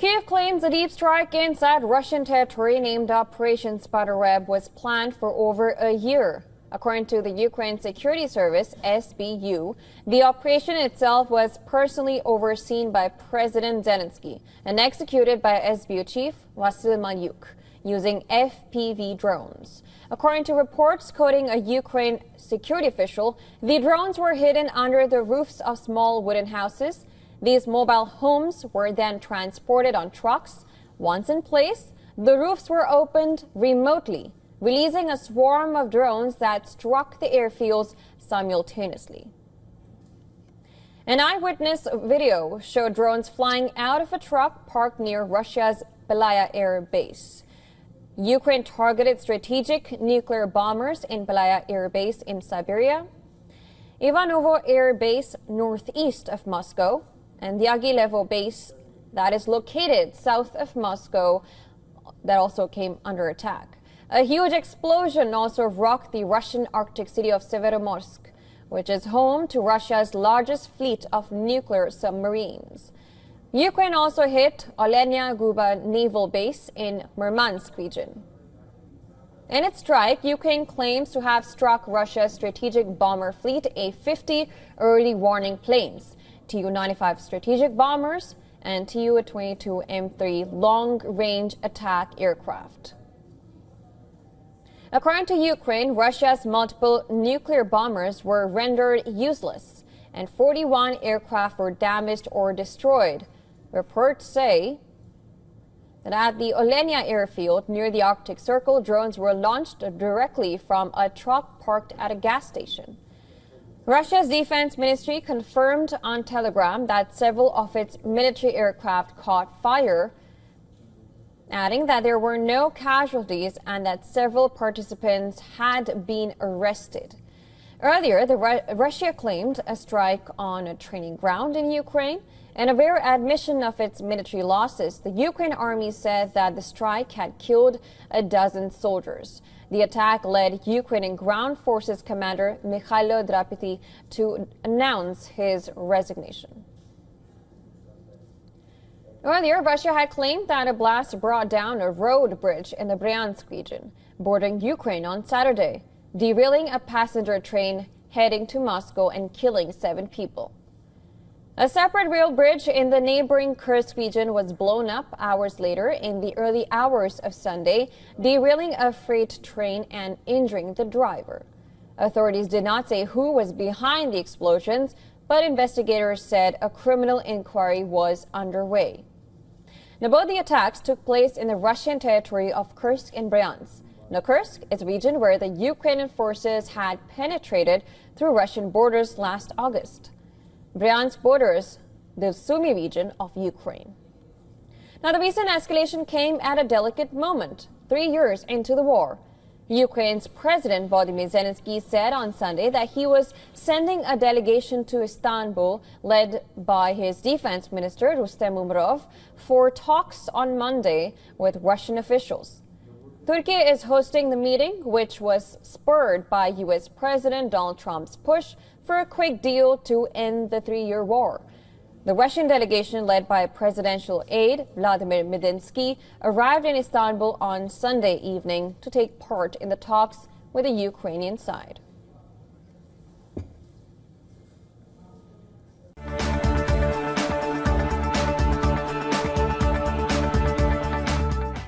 Kyiv claims a deep strike inside Russian territory named Operation Spiderweb was planned for over a year. According to the Ukraine Security Service, SBU, the operation itself was personally overseen by President Zelensky and executed by SBU chief Vasyl Malyuk using FPV drones. According to reports quoting a Ukraine security official, the drones were hidden under the roofs of small wooden houses. These mobile homes were then transported on trucks. Once in place, the roofs were opened remotely, releasing a swarm of drones that struck the airfields simultaneously. An eyewitness video showed drones flying out of a truck parked near Russia's Belaya Air Base. Ukraine targeted strategic nuclear bombers in Belaya Air Base in Siberia, Ivanovo Air Base northeast of Moscow, and the Agilevo base that is located south of Moscow that also came under attack. A huge explosion also rocked the Russian Arctic city of Severomorsk, which is home to Russia's largest fleet of nuclear submarines. Ukraine also hit Olenya Guba naval base in Murmansk region. In its strike, Ukraine claims to have struck Russia's strategic bomber fleet, A-50 early warning planes, Tu-95 strategic bombers, and Tu-22 M3 long-range attack aircraft. According to Ukraine, Russia's multiple nuclear bombers were rendered useless, and 41 aircraft were damaged or destroyed. Reports say that at the Olenya airfield near the Arctic Circle, drones were launched directly from a truck parked at a gas station. Russia's defense ministry confirmed on Telegram that several of its military aircraft caught fire, adding that there were no casualties and that several participants had been arrested. Earlier, Russia claimed a strike on a training ground in Ukraine. In a bare admission of its military losses, the Ukraine army said that the strike had killed a dozen soldiers. The attack led Ukrainian ground forces commander Mikhailo Drapety to announce his resignation. Earlier, Russia had claimed that a blast brought down a road bridge in the Bryansk region, bordering Ukraine on Saturday, derailing a passenger train heading to Moscow and killing 7 people. A separate rail bridge in the neighboring Kursk region was blown up hours later in the early hours of Sunday, derailing a freight train and injuring the driver. Authorities did not say who was behind the explosions, but investigators said a criminal inquiry was underway. Now, both the attacks took place in the Russian territory of Kursk and Bryansk. Now, Kursk is a region where the Ukrainian forces had penetrated through Russian borders last August. Bryansk borders the Sumy region of Ukraine. Now, the recent escalation came at a delicate moment, 3 years into the war. Ukraine's President Volodymyr Zelensky said on Sunday that he was sending a delegation to Istanbul led by his defense minister Rustem Umerov for talks on Monday with Russian officials. Turkey is hosting the meeting, which was spurred by U.S. President Donald Trump's push for a quick deal to end the 3-year war. The Russian delegation, led by presidential aide Vladimir Medinsky, arrived in Istanbul on Sunday evening to take part in the talks with the Ukrainian side.